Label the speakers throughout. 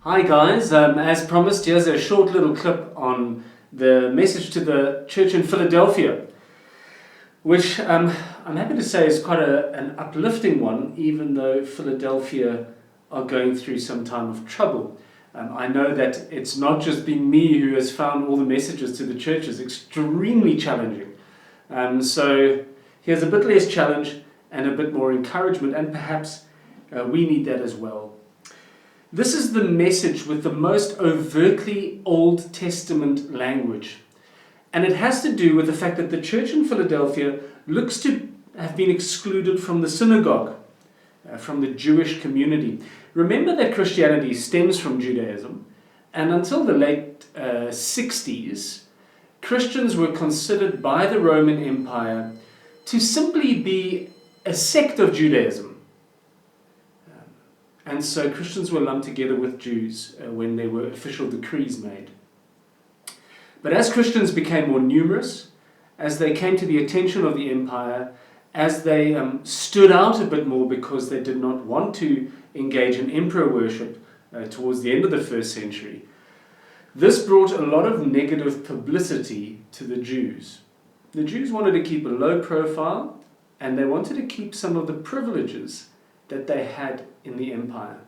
Speaker 1: Hi guys, as promised, here's a short little clip on the message to the church in Philadelphia, which I'm happy to say is quite an uplifting one, even though Philadelphia are going through some time of trouble. I know that it's not just been me who has found all the messages to the churches extremely challenging. So here's a bit less challenge and a bit more encouragement, and perhaps we need that as well. This is the message with the most overtly Old Testament language. And it has to do with the fact that the church in Philadelphia looks to have been excluded from the synagogue, from the Jewish community. Remember that Christianity stems from Judaism, and until the late 60s, Christians were considered by the Roman Empire to simply be a sect of Judaism. And so Christians were lumped together with Jews when there were official decrees made. But as Christians became more numerous, as they came to the attention of the empire, as they stood out a bit more because they did not want to engage in emperor worship towards the end of the first century, this brought a lot of negative publicity to the Jews. The Jews wanted to keep a low profile, and they wanted to keep some of the privileges that they had in the empire.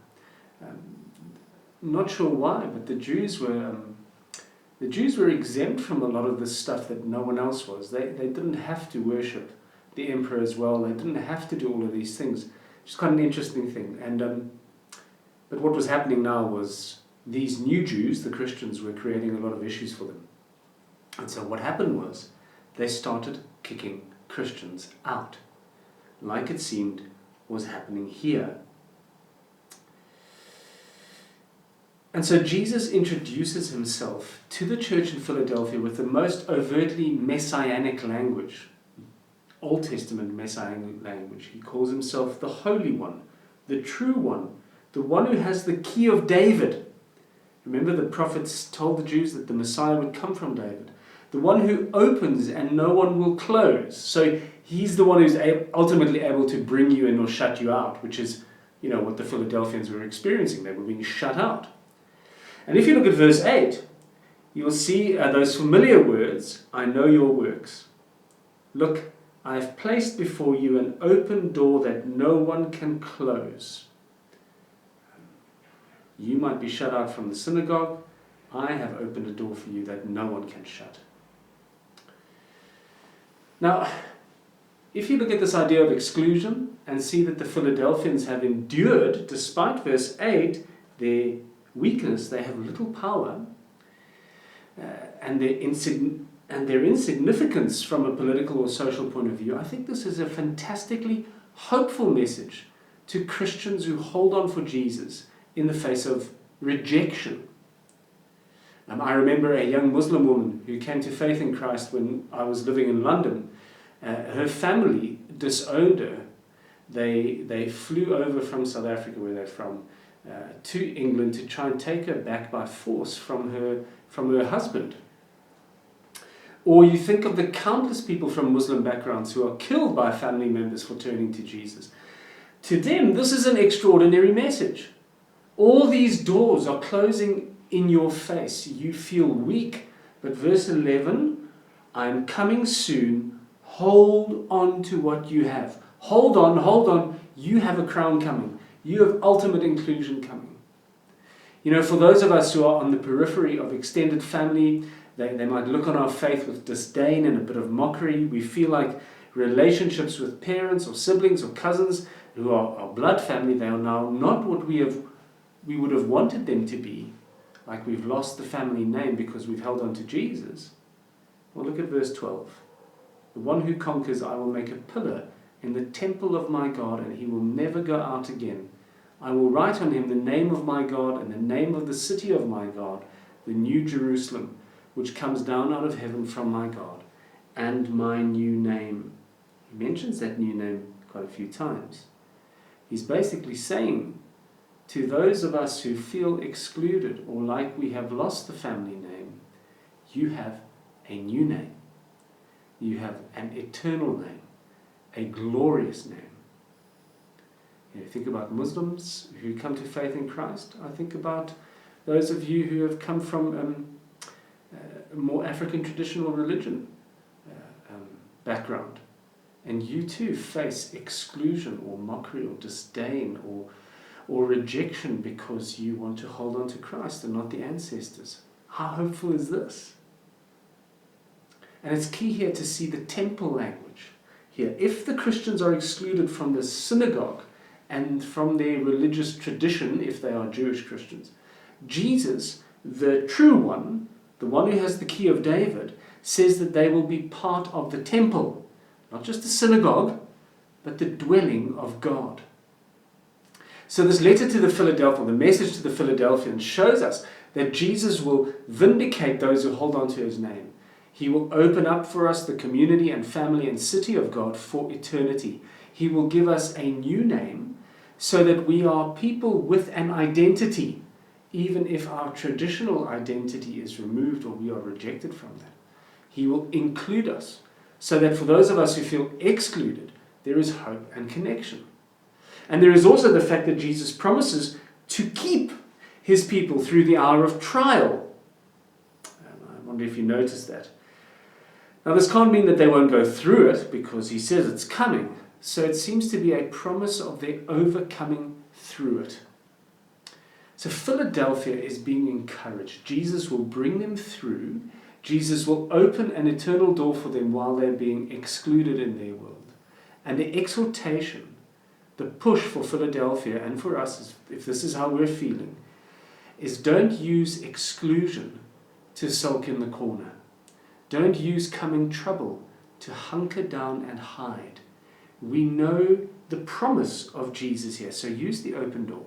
Speaker 1: Not sure why, but the Jews were exempt from a lot of this stuff that no one else was. They didn't have to worship the emperor as well. They didn't have to do all of these things. It's quite an interesting thing. But what was happening now was these new Jews, the Christians, were creating a lot of issues for them. And so what happened was they started kicking Christians out, like it seemed was happening here. And so Jesus introduces himself to the church in Philadelphia with the most overtly messianic language, Old Testament messianic language. He calls himself the Holy One, the True One, the one who has the key of David. Remember, the prophets told the Jews that the Messiah would come from David. The one who opens and no one will close. So he's the one who's ultimately able to bring you in or shut you out, which is, what the Philadelphians were experiencing. They were being shut out. And if you look at verse 8, you'll see those familiar words, I know your works. Look, I have placed before you an open door that no one can close. You might be shut out from the synagogue. I have opened a door for you that no one can shut. Now, if you look at this idea of exclusion and see that the Philadelphians have endured, despite verse 8, their weakness, they have little power, and their insignificance from a political or social point of view, I think this is a fantastically hopeful message to Christians who hold on for Jesus in the face of rejection. I remember a young Muslim woman who came to faith in Christ when I was living in London. Her family disowned her. They flew over from South Africa, where they're from, to England to try and take her back by force from her husband. Or you think of the countless people from Muslim backgrounds who are killed by family members for turning to Jesus. To them, this is an extraordinary message. All these doors are closing in your face. You feel weak. But verse 11, I am coming soon. Hold on to what you have. Hold on. You have a crown coming. You have ultimate inclusion coming. For those of us who are on the periphery of extended family, they might look on our faith with disdain and a bit of mockery. We feel like relationships with parents or siblings or cousins who are our blood family, they are now not what we would have wanted them to be. Like we've lost the family name because we've held on to Jesus. Well, look at verse 12. The one who conquers, I will make a pillar in the temple of my God, and he will never go out again. I will write on him the name of my God and the name of the city of my God, the new Jerusalem, which comes down out of heaven from my God, and my new name. He mentions that new name quite a few times. He's basically saying to those of us who feel excluded or like we have lost the family name, you have a new name. You have an eternal name, a glorious name. Think about Muslims who come to faith in Christ. I think about those of you who have come from a more African traditional religion background, and you too face exclusion or mockery or disdain or rejection because you want to hold on to Christ and not the ancestors. How hopeful is this? And it's key here to see the temple language here. If the Christians are excluded from the synagogue and from their religious tradition, if they are Jewish Christians, Jesus, the true one, the one who has the key of David, says that they will be part of the temple, not just the synagogue, but the dwelling of God. So this letter to the Philadelphia, the message to the Philadelphians, shows us that Jesus will vindicate those who hold on to his name. He will open up for us the community and family and city of God for eternity. He will give us a new name so that we are people with an identity, even if our traditional identity is removed or we are rejected from that. He will include us so that for those of us who feel excluded, there is hope and connection. And there is also the fact that Jesus promises to keep his people through the hour of trial. I wonder if you noticed that. Now, this can't mean that they won't go through it, because he says it's coming. So it seems to be a promise of their overcoming through it. So Philadelphia is being encouraged. Jesus will bring them through. Jesus will open an eternal door for them while they're being excluded in their world. And the exhortation, the push for Philadelphia and for us, if this is how we're feeling, is don't use exclusion to sulk in the corner. Don't use coming trouble to hunker down and hide. We know the promise of Jesus here, so use the open door.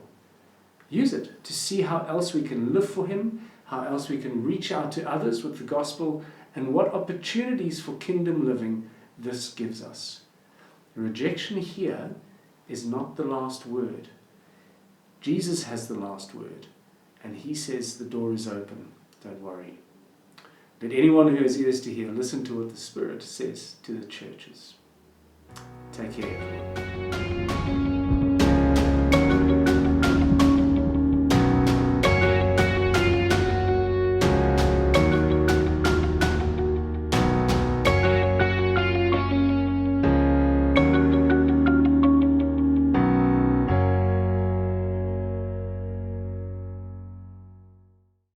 Speaker 1: Use it to see how else we can live for him, how else we can reach out to others with the gospel, and what opportunities for kingdom living this gives us. Rejection here is not the last word. Jesus has the last word, and he says the door is open. Don't worry. Let anyone who has ears to hear listen to what the Spirit says to the churches. Take care.